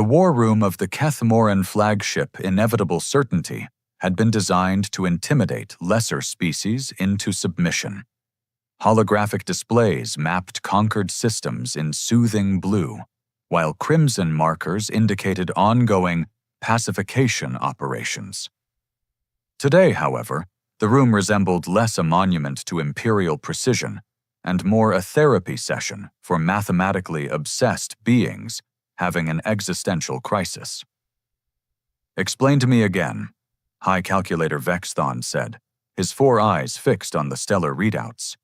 The war room of the Kethmoran flagship Inevitable Certainty had been designed to intimidate lesser species into submission. Holographic displays mapped conquered systems in soothing blue, while crimson markers indicated ongoing pacification operations. Today, however, the room resembled less a monument to imperial precision and more a therapy session for mathematically obsessed beings having an existential crisis. "Explain to me again," High Calculator Vexthon said, his 4 eyes fixed on the stellar readouts,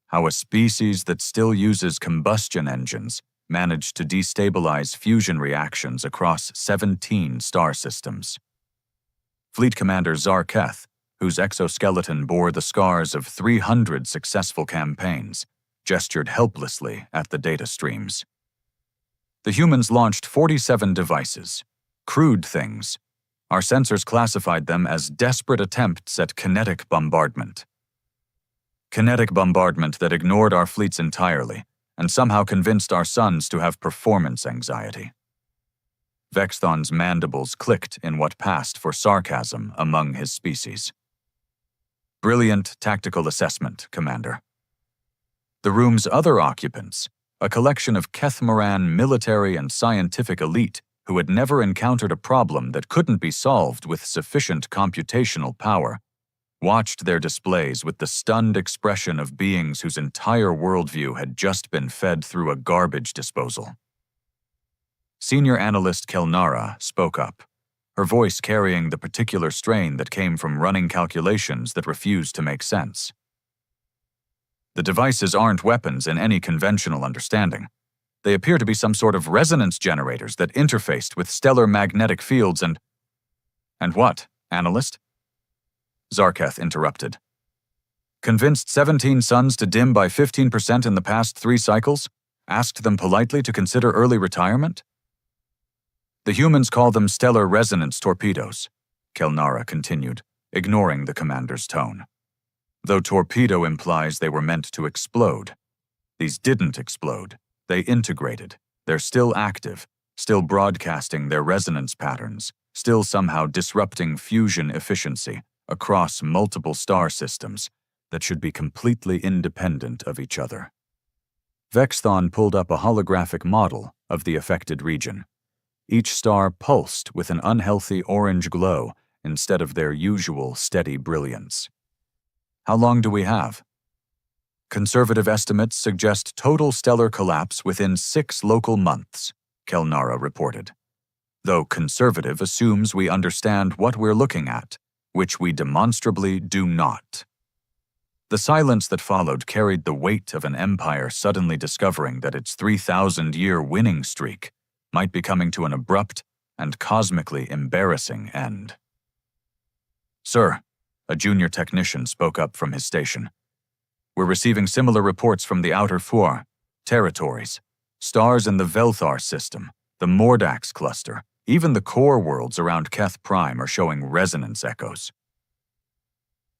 "how a species that still uses combustion engines managed to destabilize fusion reactions across 17 star systems." Fleet Commander Zarketh, whose exoskeleton bore the scars of 300 successful campaigns, gestured helplessly at the data streams. "The humans launched 47 devices, crude things. Our sensors classified them as desperate attempts at kinetic bombardment. Kinetic bombardment that ignored our fleets entirely and somehow convinced our sons to have performance anxiety." Vexthon's mandibles clicked in what passed for sarcasm among his species. "Brilliant tactical assessment, Commander." The room's other occupants, a collection of Kethmoran military and scientific elite who had never encountered a problem that couldn't be solved with sufficient computational power, watched their displays with the stunned expression of beings whose entire worldview had just been fed through a garbage disposal. Senior Analyst Kelnara spoke up, her voice carrying the particular strain that came from running calculations that refused to make sense. "The devices aren't weapons in any conventional understanding. They appear to be some sort of resonance generators that interfaced with stellar magnetic fields and—" "And what, Analyst?" Zarketh interrupted. "Convinced 17 suns to dim by 15% in the past 3 cycles? Asked them politely to consider early retirement?" "The humans call them stellar resonance torpedoes," Kelnara continued, ignoring the commander's tone. "Though torpedo implies they were meant to explode. These didn't explode. They integrated. They're still active, still broadcasting their resonance patterns, still somehow disrupting fusion efficiency across multiple star systems that should be completely independent of each other." Vexthon pulled up a holographic model of the affected region. Each star pulsed with an unhealthy orange glow instead of their usual steady brilliance. "How long do we have?" "Conservative estimates suggest total stellar collapse within 6 local months," Kelnara reported. "Though conservative assumes we understand what we're looking at, which we demonstrably do not." The silence that followed carried the weight of an empire suddenly discovering that its 3,000-year winning streak might be coming to an abrupt and cosmically embarrassing end. "Sir," a junior technician spoke up from his station, "we're receiving similar reports from the Outer Four territories, stars in the Velthar system, the Mordax cluster, even the core worlds around Keth Prime are showing resonance echoes."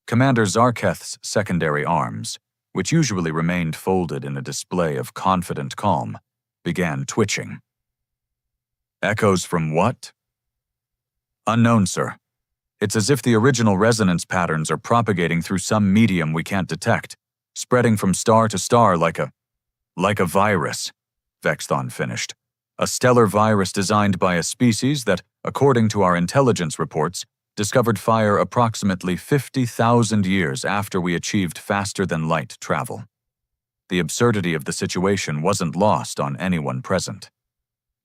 Commander Zarketh's secondary arms, which usually remained folded in a display of confident calm, began twitching. "Echoes from what?" "Unknown, sir. It's as if the original resonance patterns are propagating through some medium we can't detect, spreading from star to star like a virus," Vexthon finished. "A stellar virus designed by a species that, according to our intelligence reports, discovered fire approximately 50,000 years after we achieved faster-than-light travel." The absurdity of the situation wasn't lost on anyone present.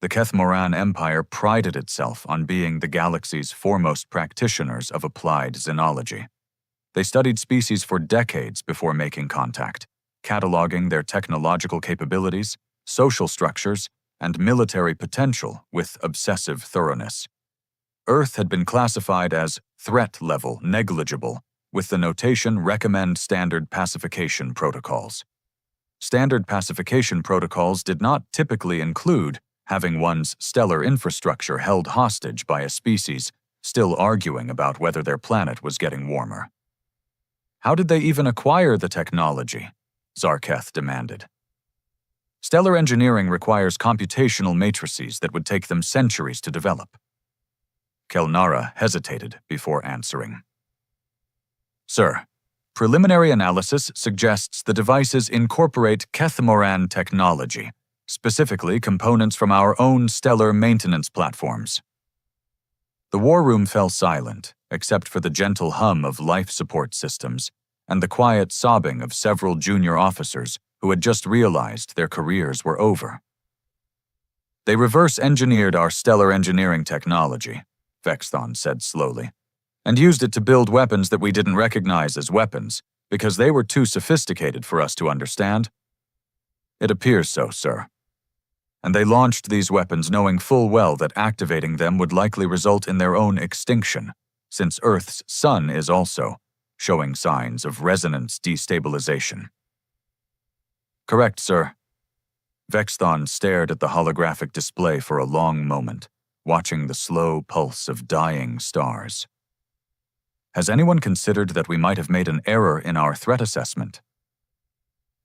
The Kethmoran Empire prided itself on being the galaxy's foremost practitioners of applied xenology. They studied species for decades before making contact, cataloging their technological capabilities, social structures, and military potential with obsessive thoroughness. Earth had been classified as threat level negligible, with the notation recommend standard pacification protocols. Standard pacification protocols did not typically include having one's stellar infrastructure held hostage by a species still arguing about whether their planet was getting warmer. "How did they even acquire the technology?" Zarketh demanded. Stellar engineering requires computational matrices that would take them centuries to develop. Kelnara hesitated before answering. Sir, preliminary analysis suggests the devices incorporate Keth-Moran technology, specifically components from our own stellar maintenance platforms. The war room fell silent, except for the gentle hum of life support systems and the quiet sobbing of several junior officers who had just realized their careers were over. They reverse-engineered our stellar engineering technology, Vexthon said slowly, and used it to build weapons that we didn't recognize as weapons because they were too sophisticated for us to understand. It appears so, sir. And they launched these weapons knowing full well that activating them would likely result in their own extinction, since Earth's sun is also showing signs of resonance destabilization. Correct, sir. Vexthon stared at the holographic display for a long moment, watching the slow pulse of dying stars. Has anyone considered that we might have made an error in our threat assessment?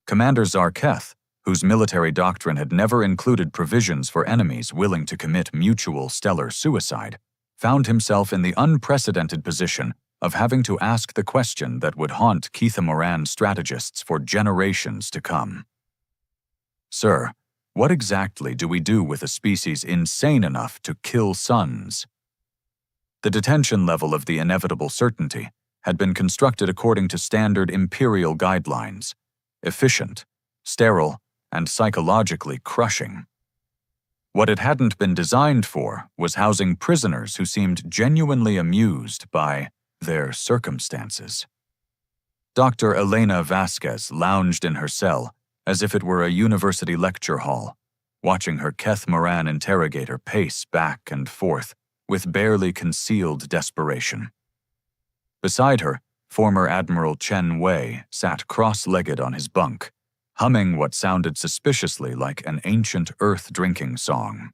Commander Zarketh, whose military doctrine had never included provisions for enemies willing to commit mutual stellar suicide, found himself in the unprecedented position of having to ask the question that would haunt Keth-Moran strategists for generations to come. Sir, what exactly do we do with a species insane enough to kill suns? The detention level of the inevitable certainty had been constructed according to standard imperial guidelines, efficient, sterile, and psychologically crushing. What it hadn't been designed for was housing prisoners who seemed genuinely amused by their circumstances. Dr. Elena Vasquez lounged in her cell as if it were a university lecture hall, watching her Keth-Moran interrogator pace back and forth with barely concealed desperation. Beside her, former Admiral Chen Wei sat cross-legged on his bunk, humming what sounded suspiciously like an ancient Earth drinking song.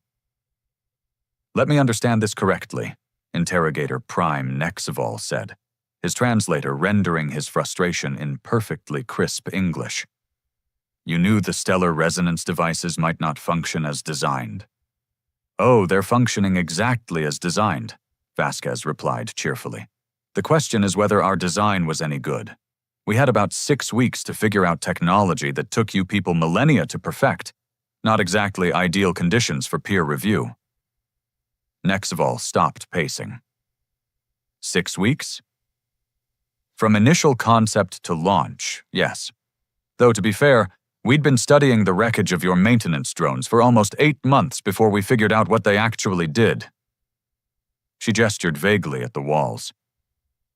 Let me understand this correctly, Interrogator Prime Nexval said, his translator rendering his frustration in perfectly crisp English. You knew the stellar resonance devices might not function as designed. Oh, they're functioning exactly as designed, Vasquez replied cheerfully. The question is whether our design was any good. We had about 6 weeks to figure out technology that took you people millennia to perfect. Not exactly ideal conditions for peer review. Nexval stopped pacing. 6 weeks? From initial concept to launch, yes. Though to be fair, we'd been studying the wreckage of your maintenance drones for almost 8 months before we figured out what they actually did. She gestured vaguely at the walls.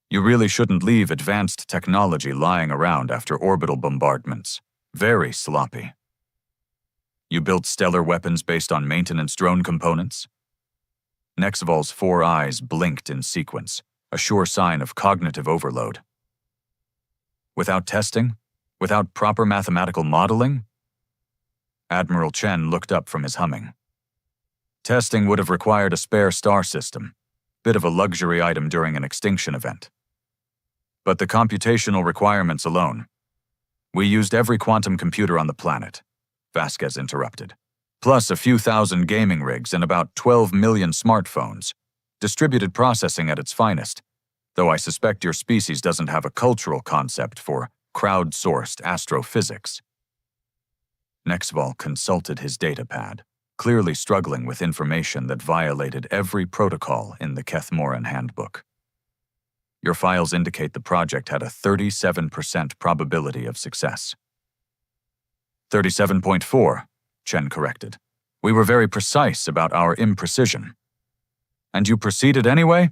You really shouldn't leave advanced technology lying around after orbital bombardments. Very sloppy. You built stellar weapons based on maintenance drone components? Nexval's 4 eyes blinked in sequence, a sure sign of cognitive overload. Without testing? Without proper mathematical modeling? Admiral Chen looked up from his humming. Testing would have required a spare star system, bit of a luxury item during an extinction event. But the computational requirements alone. We used every quantum computer on the planet, Vasquez interrupted, plus a few thousand gaming rigs and about 12 million smartphones, distributed processing at its finest, though I suspect your species doesn't have a cultural concept for crowd-sourced astrophysics. Nexval consulted his datapad, clearly struggling with information that violated every protocol in the Keth-Moran handbook. Your files indicate the project had a 37% probability of success. 37.4, Chen corrected. We were very precise about our imprecision. And you proceeded anyway?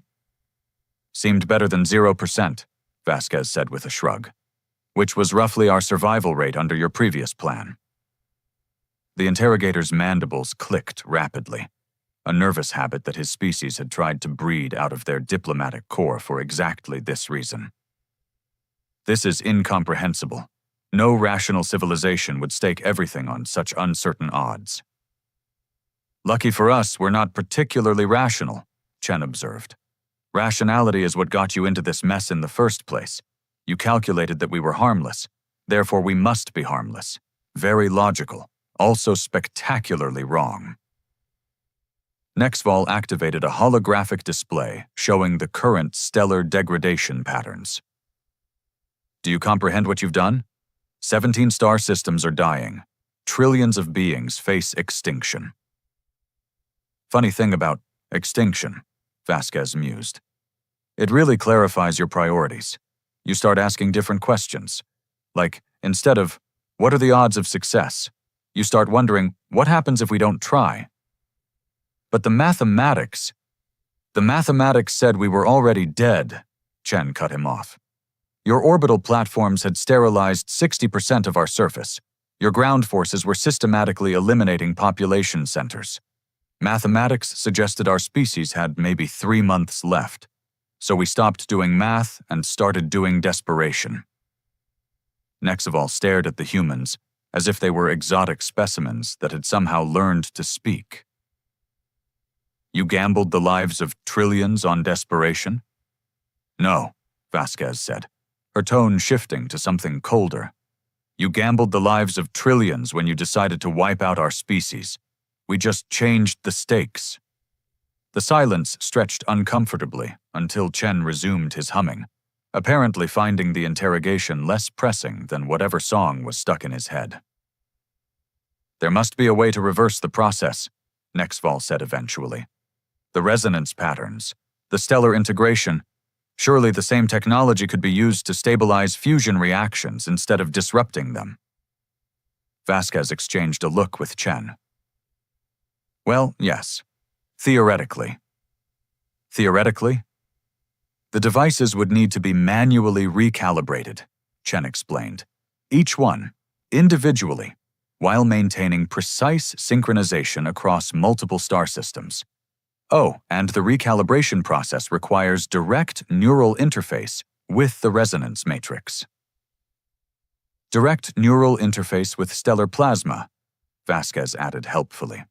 Seemed better than 0%, Vasquez said with a shrug, which was roughly our survival rate under your previous plan. The interrogator's mandibles clicked rapidly, a nervous habit that his species had tried to breed out of their diplomatic corps for exactly this reason. This is incomprehensible. No rational civilization would stake everything on such uncertain odds. Lucky for us, we're not particularly rational, Chen observed. Rationality is what got you into this mess in the first place. You calculated that we were harmless. Therefore, we must be harmless. Very logical, also spectacularly wrong. Nexval activated a holographic display showing the current stellar degradation patterns. Do you comprehend what you've done? 17 star systems are dying. Trillions of beings face extinction. Funny thing about extinction, Vasquez mused. It really clarifies your priorities. You start asking different questions. Like, instead of, what are the odds of success? You start wondering, what happens if we don't try? But the mathematics said we were already dead, Chen cut him off. Your orbital platforms had sterilized 60% of our surface. Your ground forces were systematically eliminating population centers. Mathematics suggested our species had maybe 3 months left. So we stopped doing math and started doing desperation. Nexval stared at the humans as if they were exotic specimens that had somehow learned to speak. You gambled the lives of trillions on desperation? No, Vasquez said, her tone shifting to something colder. You gambled the lives of trillions when you decided to wipe out our species. We just changed the stakes. The silence stretched uncomfortably until Chen resumed his humming, apparently finding the interrogation less pressing than whatever song was stuck in his head. There must be a way to reverse the process, Nexval said eventually. The resonance patterns, the stellar integration, surely the same technology could be used to stabilize fusion reactions instead of disrupting them. Vasquez exchanged a look with Chen. Well, yes. Theoretically. Theoretically? The devices would need to be manually recalibrated, Chen explained. Each one, individually, while maintaining precise synchronization across multiple star systems. Oh, and the recalibration process requires direct neural interface with the resonance matrix. Direct neural interface with stellar plasma, Vasquez added helpfully.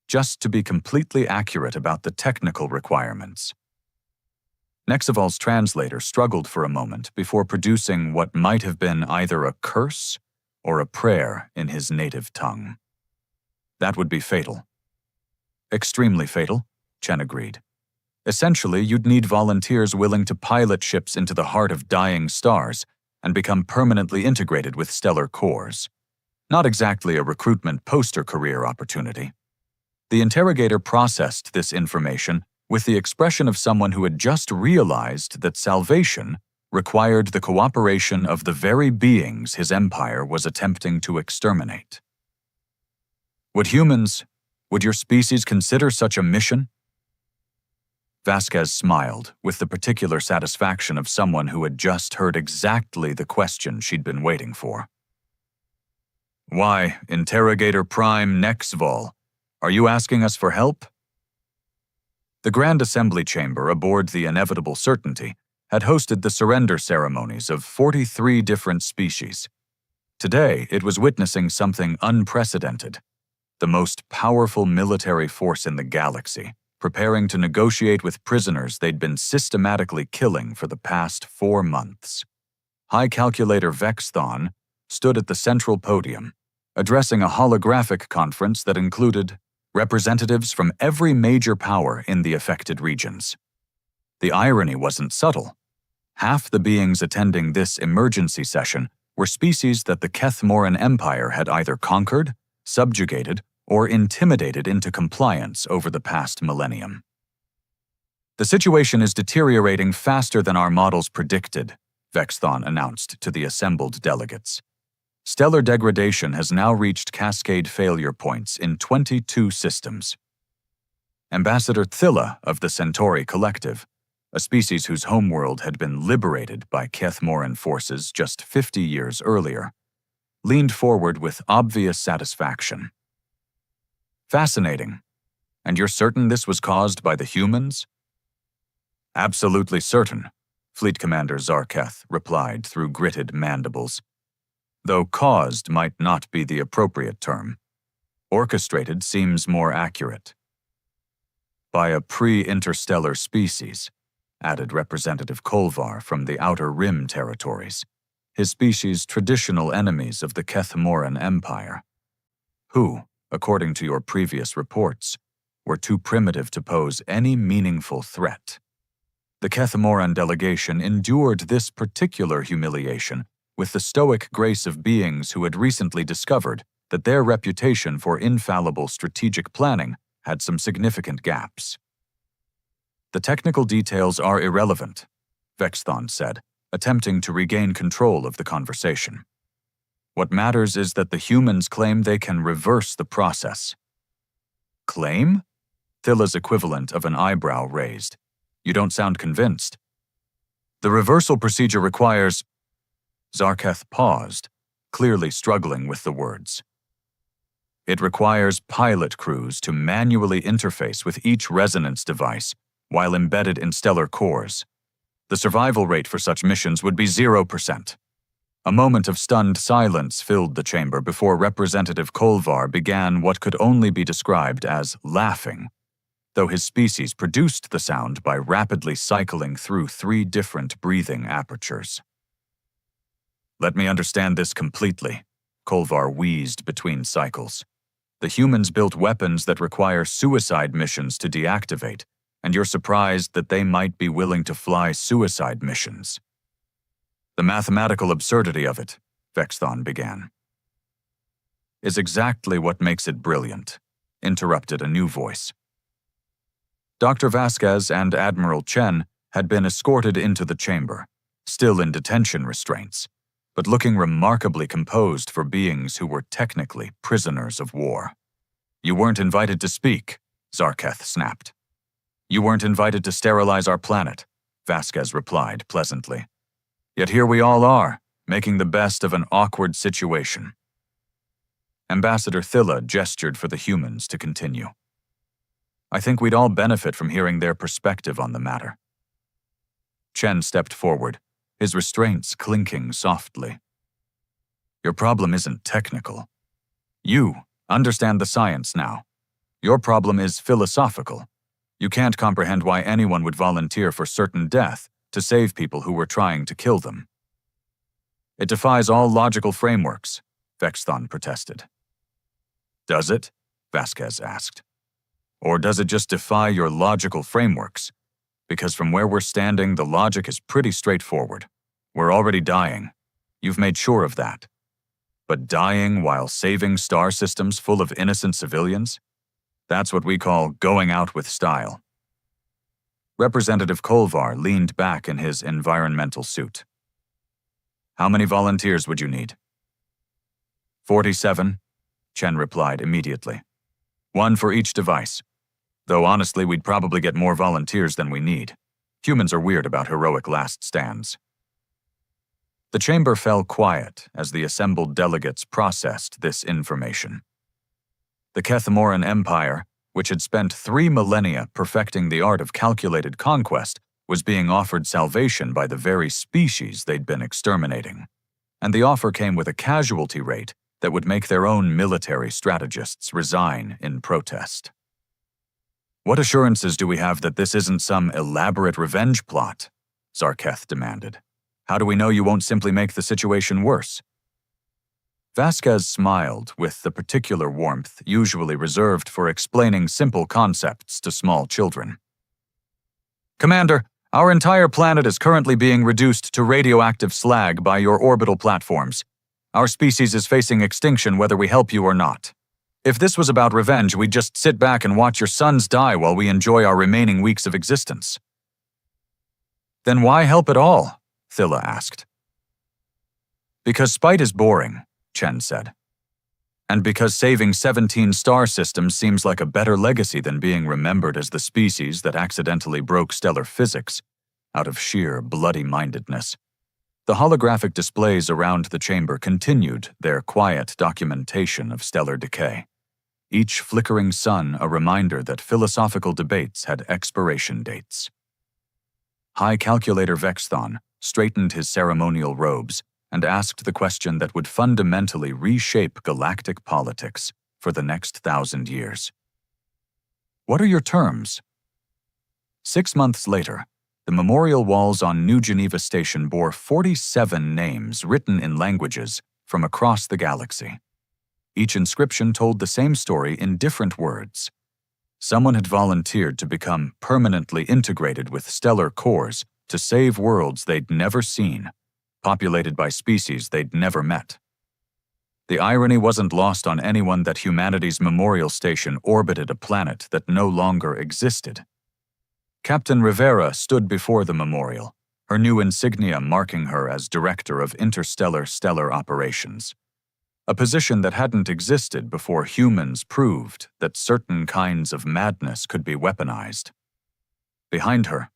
Just to be completely accurate about the technical requirements. Nexval's translator struggled for a moment before producing what might have been either a curse or a prayer in his native tongue. That would be fatal. Extremely fatal, Chen agreed. Essentially, you'd need volunteers willing to pilot ships into the heart of dying stars and become permanently integrated with stellar cores. Not exactly a recruitment poster career opportunity. The interrogator processed this information with the expression of someone who had just realized that salvation required the cooperation of the very beings his empire was attempting to exterminate. Would your species consider such a mission? Vasquez smiled with the particular satisfaction of someone who had just heard exactly the question she'd been waiting for. Why, Interrogator Prime Nexval, are you asking us for help? The Grand Assembly Chamber aboard the Inevitable Certainty had hosted the surrender ceremonies of 43 different species. Today, it was witnessing something unprecedented. The most powerful military force in the galaxy, preparing to negotiate with prisoners they'd been systematically killing for the past 4 months. High Calculator Vexthon stood at the central podium, addressing a holographic conference that included representatives from every major power in the affected regions. The irony wasn't subtle. Half the beings attending this emergency session were species that the Kethmoran Empire had either conquered, subjugated, or intimidated into compliance over the past millennium. The situation is deteriorating faster than our models predicted, Vexthon announced to the assembled delegates. Stellar degradation has now reached cascade failure points in 22 systems. Ambassador Thilla of the Centauri Collective, a species whose homeworld had been liberated by Kethmoran forces just 50 years earlier, leaned forward with obvious satisfaction. Fascinating. And you're certain this was caused by the humans? Absolutely certain, Fleet Commander Zarketh replied through gritted mandibles. Though caused might not be the appropriate term. Orchestrated seems more accurate. By a pre-interstellar species, added Representative Kolvar from the Outer Rim territories, his species' traditional enemies of the Kethmoran Empire. who, according to your previous reports, were too primitive to pose any meaningful threat. The Kethamoran delegation endured this particular humiliation with the stoic grace of beings who had recently discovered that their reputation for infallible strategic planning had some significant gaps. The technical details are irrelevant, Vexthon said, attempting to regain control of the conversation. What matters is that the humans claim they can reverse the process. Claim? Thilla's equivalent of an eyebrow raised. You don't sound convinced. The reversal procedure requires… Zarketh paused, clearly struggling with the words. It requires pilot crews to manually interface with each resonance device while embedded in stellar cores. The survival rate for such missions would be 0%. A moment of stunned silence filled the chamber before Representative Kolvar began what could only be described as laughing, though his species produced the sound by rapidly cycling through 3 different breathing apertures. Let me understand this completely, Kolvar wheezed between cycles. The humans built weapons that require suicide missions to deactivate, and you're surprised that they might be willing to fly suicide missions. The mathematical absurdity of it, Vexthon began, is exactly what makes it brilliant, interrupted a new voice. Dr. Vasquez and Admiral Chen had been escorted into the chamber, still in detention restraints, but looking remarkably composed for beings who were technically prisoners of war. You weren't invited to speak, Zarketh snapped. You weren't invited to sterilize our planet, Vasquez replied pleasantly. Yet here we all are, making the best of an awkward situation. Ambassador Thilla gestured for the humans to continue. I think we'd all benefit from hearing their perspective on the matter. Chen stepped forward, his restraints clinking softly. Your problem isn't technical. You understand the science now. Your problem is philosophical. You can't comprehend why anyone would volunteer for certain death to save people who were trying to kill them. It defies all logical frameworks, Vexthon protested. Does it? Vasquez asked. Or does it just defy your logical frameworks? Because from where we're standing, the logic is pretty straightforward. We're already dying. You've made sure of that. But dying while saving star systems full of innocent civilians? That's what we call going out with style. Representative Kolvar leaned back in his environmental suit. How many volunteers would you need? 47, Chen replied immediately. 1 for each device. Though honestly, we'd probably get more volunteers than we need. Humans are weird about heroic last stands. The chamber fell quiet as the assembled delegates processed this information. The Kethamoran Empire, which had spent 3 millennia perfecting the art of calculated conquest, was being offered salvation by the very species they'd been exterminating. And the offer came with a casualty rate that would make their own military strategists resign in protest. What assurances do we have that this isn't some elaborate revenge plot? Zarketh demanded. How do we know you won't simply make the situation worse? Vasquez smiled with the particular warmth usually reserved for explaining simple concepts to small children. Commander, our entire planet is currently being reduced to radioactive slag by your orbital platforms. Our species is facing extinction whether we help you or not. If this was about revenge, we'd just sit back and watch your sons die while we enjoy our remaining weeks of existence. Then why help at all? Thilla asked. Because spite is boring, Chen said. And because saving 17 star systems seems like a better legacy than being remembered as the species that accidentally broke stellar physics out of sheer bloody-mindedness. The holographic displays around the chamber continued their quiet documentation of stellar decay. Each flickering sun a reminder that philosophical debates had expiration dates. High Calculator Vexthon straightened his ceremonial robes and asked the question that would fundamentally reshape galactic politics for the next 1,000 years. What are your terms? 6 months later, the memorial walls on New Geneva Station bore 47 names written in languages from across the galaxy. Each inscription told the same story in different words. Someone had volunteered to become permanently integrated with stellar cores to save worlds they'd never seen, populated by species they'd never met. The irony wasn't lost on anyone that humanity's memorial station orbited a planet that no longer existed. Captain Rivera stood before the memorial, her new insignia marking her as Director of Interstellar Stellar Operations, a position that hadn't existed before humans proved that certain kinds of madness could be weaponized. Behind her,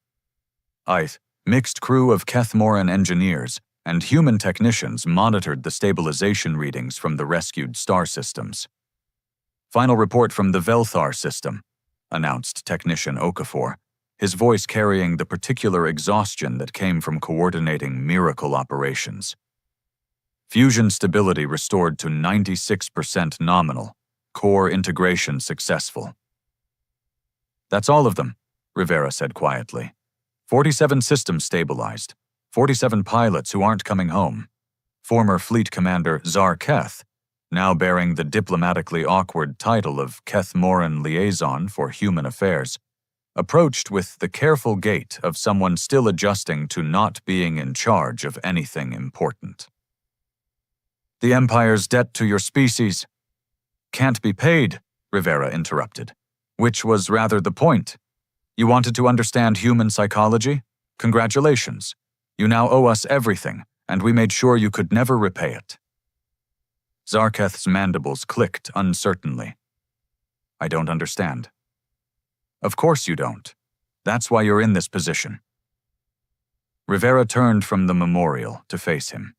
a mixed crew of Kethmoran engineers and human technicians monitored the stabilization readings from the rescued star systems. "Final report from the Velthar system," announced Technician Okafor, his voice carrying the particular exhaustion that came from coordinating miracle operations. "Fusion stability restored to 96% nominal. Core integration successful." "That's all of them," Rivera said quietly. 47 systems stabilized. 47 pilots who aren't coming home. Former Fleet Commander Zar Keth, now bearing the diplomatically awkward title of Kethmoran Liaison for Human Affairs, approached with the careful gait of someone still adjusting to not being in charge of anything important. "The Empire's debt to your species can't be paid," Rivera interrupted, which was rather the point. "You wanted to understand human psychology? Congratulations. You now owe us everything, and we made sure you could never repay it." Zarketh's mandibles clicked uncertainly. "I don't understand." "Of course you don't. That's why you're in this position." Rivera turned from the memorial to face him.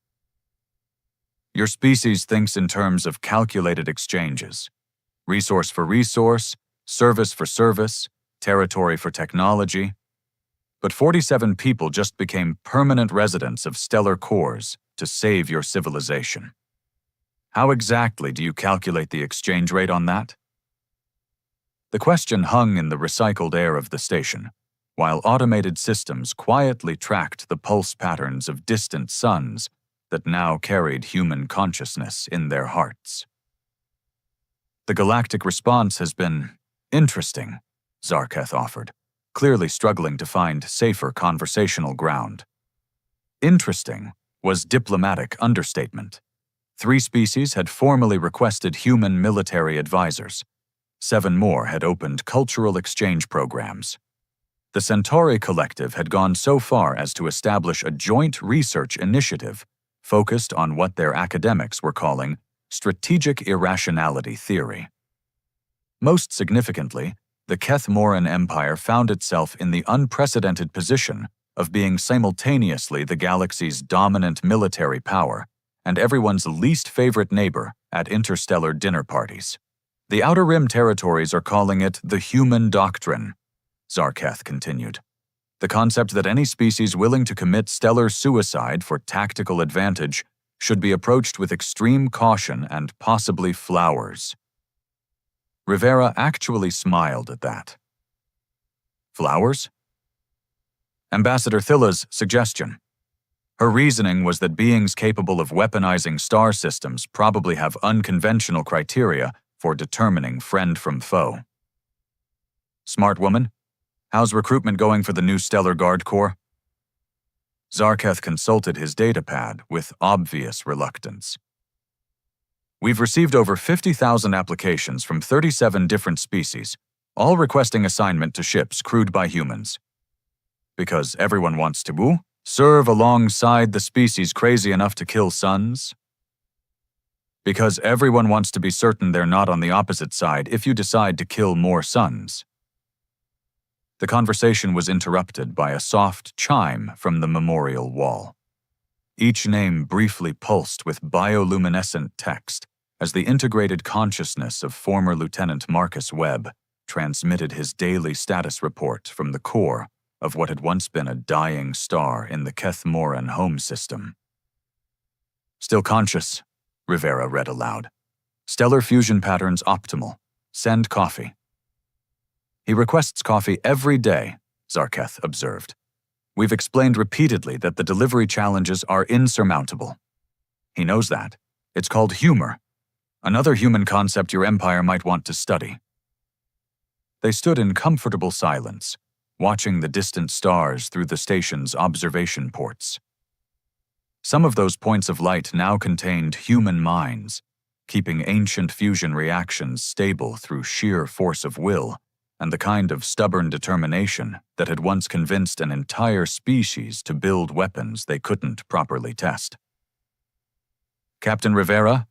"Your species thinks in terms of calculated exchanges. Resource for resource, service for service, territory for technology. But 47 people just became permanent residents of stellar cores to save your civilization. How exactly do you calculate the exchange rate on that?" The question hung in the recycled air of the station, while automated systems quietly tracked the pulse patterns of distant suns that now carried human consciousness in their hearts. "The galactic response has been interesting," Zarketh offered, clearly struggling to find safer conversational ground. Interesting was diplomatic understatement. 3 species had formally requested human military advisors. 7 more had opened cultural exchange programs. The Centauri Collective had gone so far as to establish a joint research initiative focused on what their academics were calling strategic irrationality theory. Most significantly, the Kethmoran Empire found itself in the unprecedented position of being simultaneously the galaxy's dominant military power and everyone's least favorite neighbor at interstellar dinner parties. "The Outer Rim territories are calling it the human doctrine," Zarketh continued. "The concept that any species willing to commit stellar suicide for tactical advantage should be approached with extreme caution and possibly flowers." Rivera actually smiled at that. "Flowers?" Ambassador Thilla's suggestion. Her reasoning was that beings capable of weaponizing star systems probably have unconventional criteria for determining friend from foe. "Smart woman, how's recruitment going for the new Stellar Guard Corps?" Zarketh consulted his datapad with obvious reluctance. "We've received over 50,000 applications from 37 different species, all requesting assignment to ships crewed by humans. Because everyone wants to serve alongside the species crazy enough to kill suns? Because everyone wants to be certain they're not on the opposite side if you decide to kill more suns." The conversation was interrupted by a soft chime from the memorial wall. Each name briefly pulsed with bioluminescent text as the integrated consciousness of former Lieutenant Marcus Webb transmitted his daily status report from the core of what had once been a dying star in the Kethmoran home system. "Still conscious," Rivera read aloud. "Stellar fusion patterns optimal. Send coffee." "He requests coffee every day," Zarketh observed. "We've explained repeatedly that the delivery challenges are insurmountable. He knows that. It's called humor. Another human concept your empire might want to study. They stood in comfortable silence, watching the distant stars through the station's observation ports. Some of those points of light now contained human minds, keeping ancient fusion reactions stable through sheer force of will and the kind of stubborn determination that had once convinced an entire species to build weapons they couldn't properly test. "Captain Rivera,"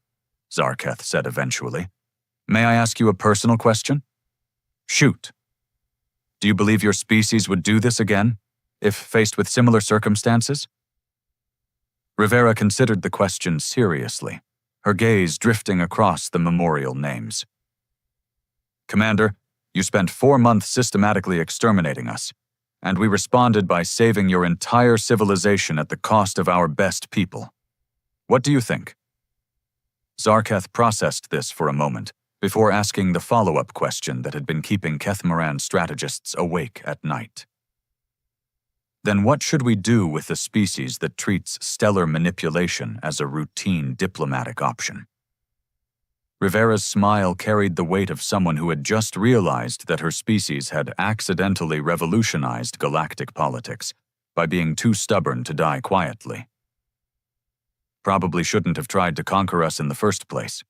Zarketh said eventually, "may I ask you a personal question?" "Shoot." "Do you believe your species would do this again, if faced with similar circumstances?" Rivera considered the question seriously, her gaze drifting across the memorial names. "Commander, you spent 4 months systematically exterminating us, and we responded by saving your entire civilization at the cost of our best people. What do you think?" Zarketh processed this for a moment before asking the follow-up question that had been keeping Kethmaran strategists awake at night. "Then what should we do with the species that treats stellar manipulation as a routine diplomatic option?" Rivera's smile carried the weight of someone who had just realized that her species had accidentally revolutionized galactic politics by being too stubborn to die quietly. "Probably shouldn't have tried to conquer us in the first place,"